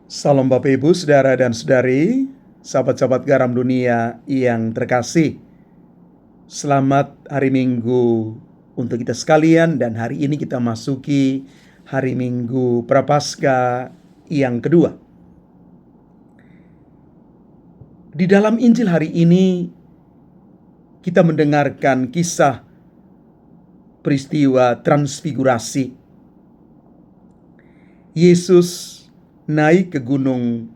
Salam Bapak Ibu, Saudara dan Saudari, sahabat-sahabat garam dunia yang terkasih. Selamat hari Minggu untuk kita sekalian, dan hari ini kita masuki hari Minggu Prapaskah yang kedua. Di dalam Injil hari ini kita mendengarkan kisah peristiwa transfigurasi. Yesus naik ke gunung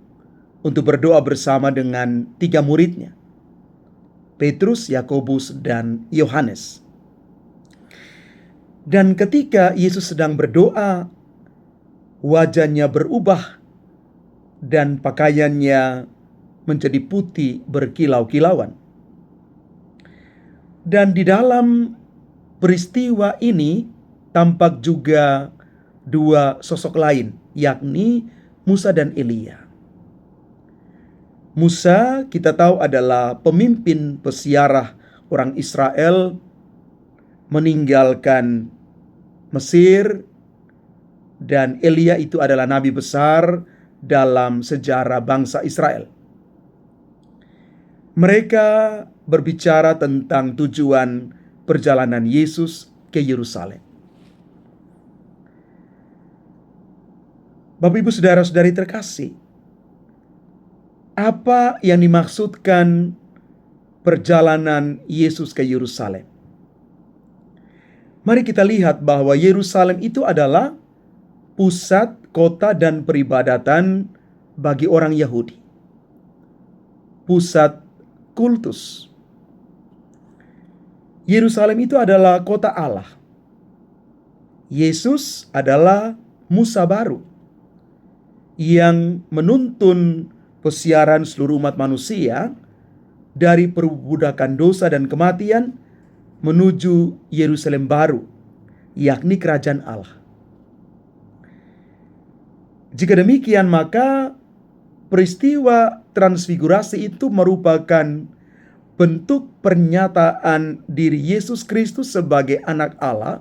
untuk berdoa bersama dengan 3 muridnya, Petrus, Yakobus, dan Yohanes. Dan ketika Yesus sedang berdoa, wajahnya berubah dan pakaiannya menjadi putih berkilau-kilauan. Dan di dalam peristiwa ini tampak juga dua sosok lain, yakni Musa dan Elia. Musa kita tahu adalah pemimpin peziarah orang Israel meninggalkan Mesir, dan Elia itu adalah nabi besar dalam sejarah bangsa Israel. Mereka berbicara tentang tujuan perjalanan Yesus ke Yerusalem. Bapak Ibu Saudara-saudari terkasih, apa yang dimaksudkan perjalanan Yesus ke Yerusalem? Mari kita lihat bahwa Yerusalem itu adalah pusat kota dan peribadatan bagi orang Yahudi. Pusat kultus. Yerusalem itu adalah kota Allah. Yesus adalah Musa baru yang menuntun pesiaran seluruh umat manusia dari perbudakan dosa dan kematian menuju Yerusalem baru, yakni kerajaan Allah. Jika demikian, maka peristiwa transfigurasi itu merupakan bentuk pernyataan diri Yesus Kristus sebagai anak Allah,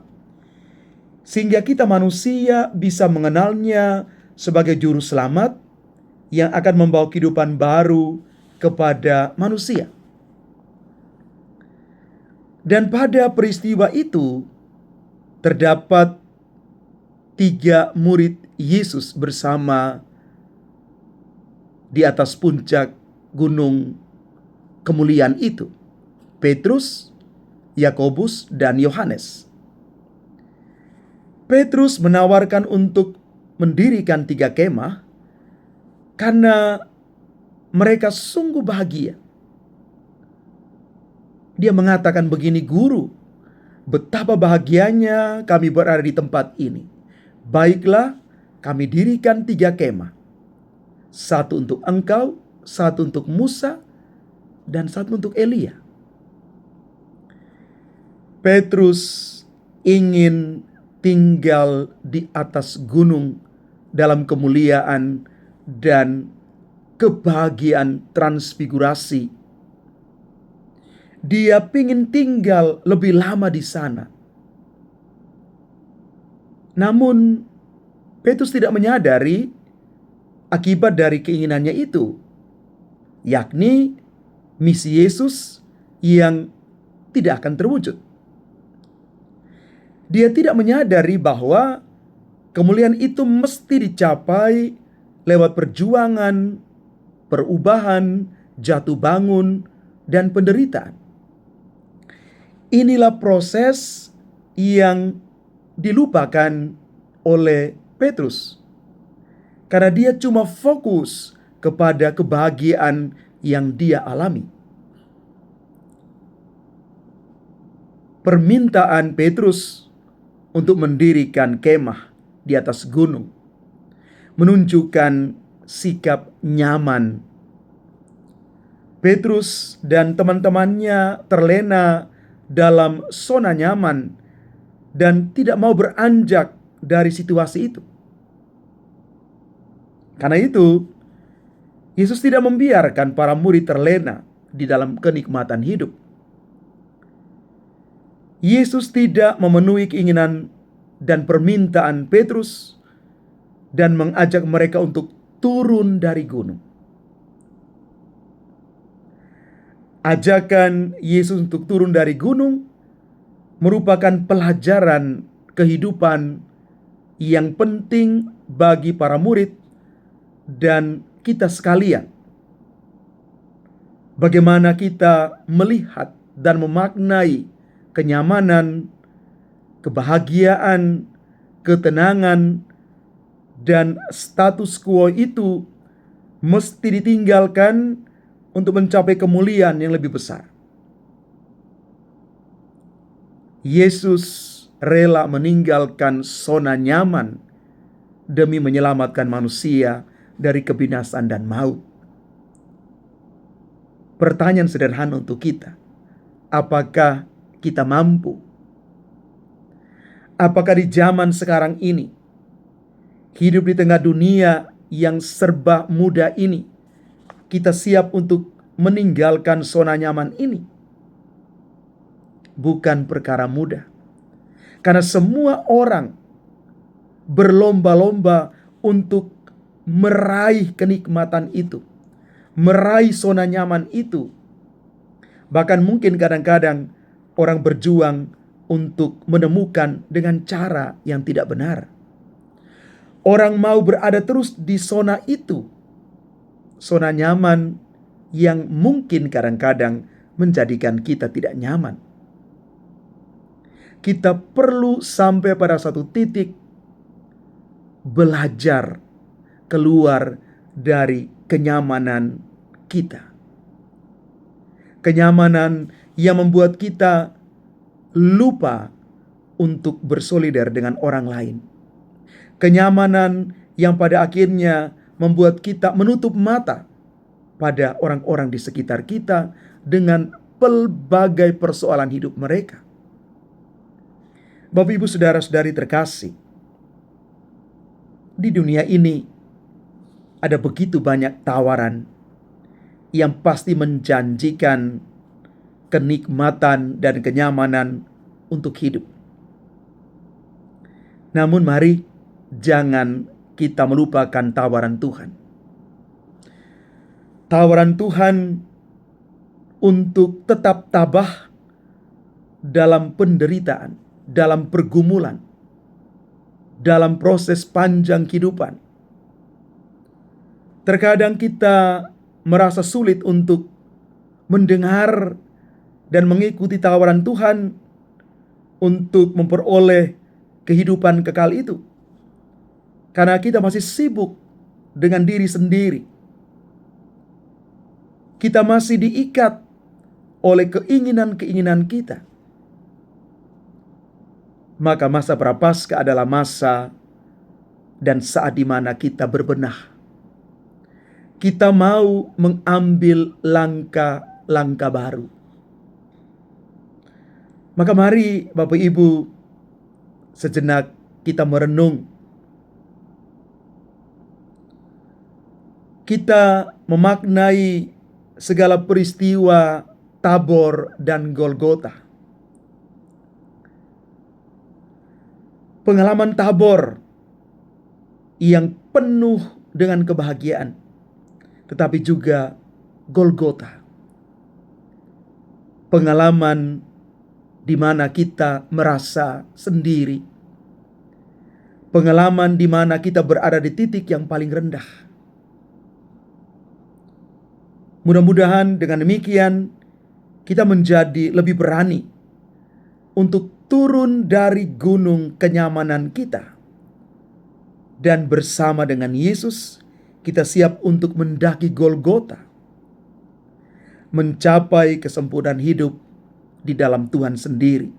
sehingga kita manusia bisa mengenalnya sebagai juru selamat yang akan membawa kehidupan baru kepada manusia. Dan pada peristiwa itu terdapat 3 murid Yesus bersama di atas puncak gunung kemuliaan itu, Petrus, Yakobus, dan Yohanes. Petrus menawarkan untuk mendirikan 3 kemah karena mereka sungguh bahagia. Dia mengatakan begini, "Guru, betapa bahagianya kami berada di tempat ini. Baiklah, kami dirikan 3 kemah. 1 untuk engkau, 1 untuk Musa, dan 1 untuk Elia." Petrus ingin tinggal di atas gunung dalam kemuliaan dan kebahagiaan transfigurasi. Dia ingin tinggal lebih lama di sana. Namun Petrus tidak menyadari akibat dari keinginannya itu, yakni misi Yesus yang tidak akan terwujud. Dia tidak menyadari bahwa kemuliaan itu mesti dicapai lewat perjuangan, perubahan, jatuh bangun, dan penderitaan. Inilah proses yang dilupakan oleh Petrus, karena dia cuma fokus kepada kebahagiaan yang dia alami. Permintaan Petrus untuk mendirikan kemah di atas gunung menunjukkan sikap nyaman. Petrus dan teman-temannya terlena dalam zona nyaman dan tidak mau beranjak dari situasi itu. Karena itu, Yesus tidak membiarkan para murid terlena di dalam kenikmatan hidup. Yesus tidak memenuhi keinginan dan permintaan Petrus dan mengajak mereka untuk turun dari gunung. Ajakan Yesus untuk turun dari gunung merupakan pelajaran kehidupan yang penting bagi para murid dan kita sekalian. Bagaimana kita melihat dan memaknai kenyamanan, kebahagiaan, ketenangan, dan status quo itu mesti ditinggalkan untuk mencapai kemuliaan yang lebih besar. Yesus rela meninggalkan zona nyaman demi menyelamatkan manusia dari kebinasaan dan maut. Pertanyaan sederhana untuk kita, apakah kita mampu? Apakah di zaman sekarang ini, hidup di tengah dunia yang serba mudah ini, kita siap untuk meninggalkan zona nyaman ini? Bukan perkara mudah. Karena semua orang berlomba-lomba untuk meraih kenikmatan itu, meraih zona nyaman itu. Bahkan mungkin kadang-kadang orang berjuang untuk menemukan dengan cara yang tidak benar. Orang mau berada terus di zona itu, zona nyaman yang mungkin kadang-kadang menjadikan kita tidak nyaman. Kita perlu sampai pada satu titik belajar keluar dari kenyamanan kita. Kenyamanan yang membuat kita lupa untuk bersolidar dengan orang lain. Kenyamanan yang pada akhirnya membuat kita menutup mata pada orang-orang di sekitar kita dengan pelbagai persoalan hidup mereka. Bapak, Ibu, saudara-saudari terkasih, di dunia ini ada begitu banyak tawaran yang pasti menjanjikan kenikmatan dan kenyamanan untuk hidup. Namun mari jangan kita melupakan tawaran Tuhan. Tawaran Tuhan untuk tetap tabah dalam penderitaan, dalam pergumulan, dalam proses panjang kehidupan. Terkadang kita merasa sulit untuk mendengar dan mengikuti tawaran Tuhan untuk memperoleh kehidupan kekal itu, karena kita masih sibuk dengan diri sendiri. Kita masih diikat oleh keinginan-keinginan kita. Maka masa prapaskah adalah masa dan saat di mana kita berbenah. Kita mau mengambil langkah-langkah baru. Maka mari Bapak Ibu sejenak kita merenung. Kita memaknai segala peristiwa Tabor dan Golgota. Pengalaman Tabor yang penuh dengan kebahagiaan, tetapi juga Golgota, pengalaman di mana kita merasa sendiri, pengalaman di mana kita berada di titik yang paling rendah. Mudah-mudahan dengan demikian kita menjadi lebih berani untuk turun dari gunung kenyamanan kita, dan bersama dengan Yesus kita siap untuk mendaki Golgota, mencapai kesempurnaan hidup di dalam Tuhan sendiri.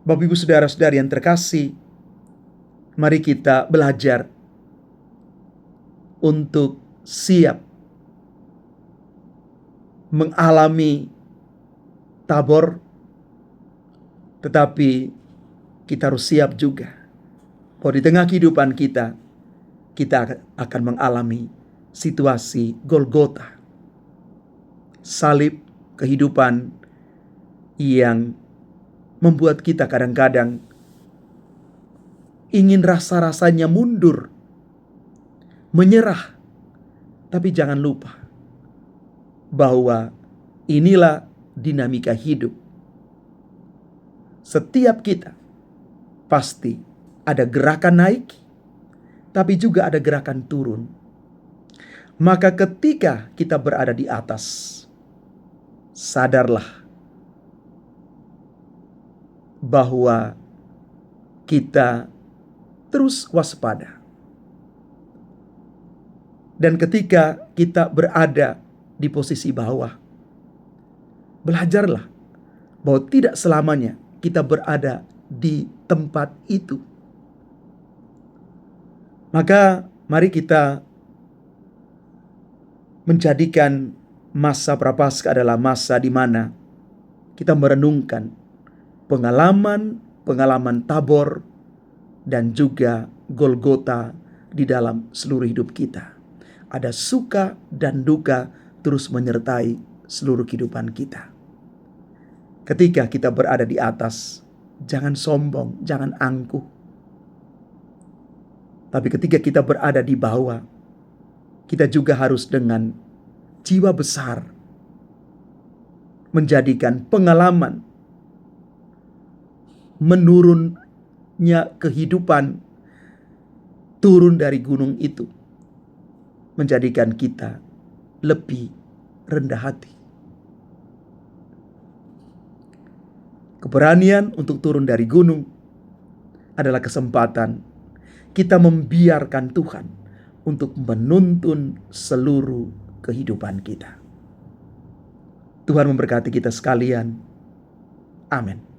Bapak, Ibu, saudara-saudari yang terkasih, mari kita belajar untuk siap mengalami Tabor, tetapi kita harus siap juga bahwa di tengah kehidupan kita akan mengalami situasi Golgota, salib kehidupan yang membuat kita kadang-kadang ingin rasa-rasanya mundur menyerah. Tapi jangan lupa bahwa inilah dinamika hidup. Setiap kita pasti ada gerakan naik, tapi juga ada gerakan turun. Maka ketika kita berada di atas, sadarlah bahwa kita terus waspada. Dan ketika kita berada di posisi bawah, belajarlah bahwa tidak selamanya kita berada di tempat itu. Maka mari kita menjadikan masa Prapaskah adalah masa di mana kita merenungkan pengalaman Tabor dan juga Golgota di dalam seluruh hidup kita. Ada suka dan duka terus menyertai seluruh kehidupan kita. Ketika kita berada di atas, jangan sombong, jangan angkuh. Tapi ketika kita berada di bawah, kita juga harus dengan jiwa besar menjadikan pengalaman menurunnya kehidupan turun dari gunung itu menjadikan kita lebih rendah hati. Keberanian untuk turun dari gunung adalah kesempatan kita membiarkan Tuhan untuk menuntun seluruh kehidupan kita. Tuhan memberkati kita sekalian. Amin.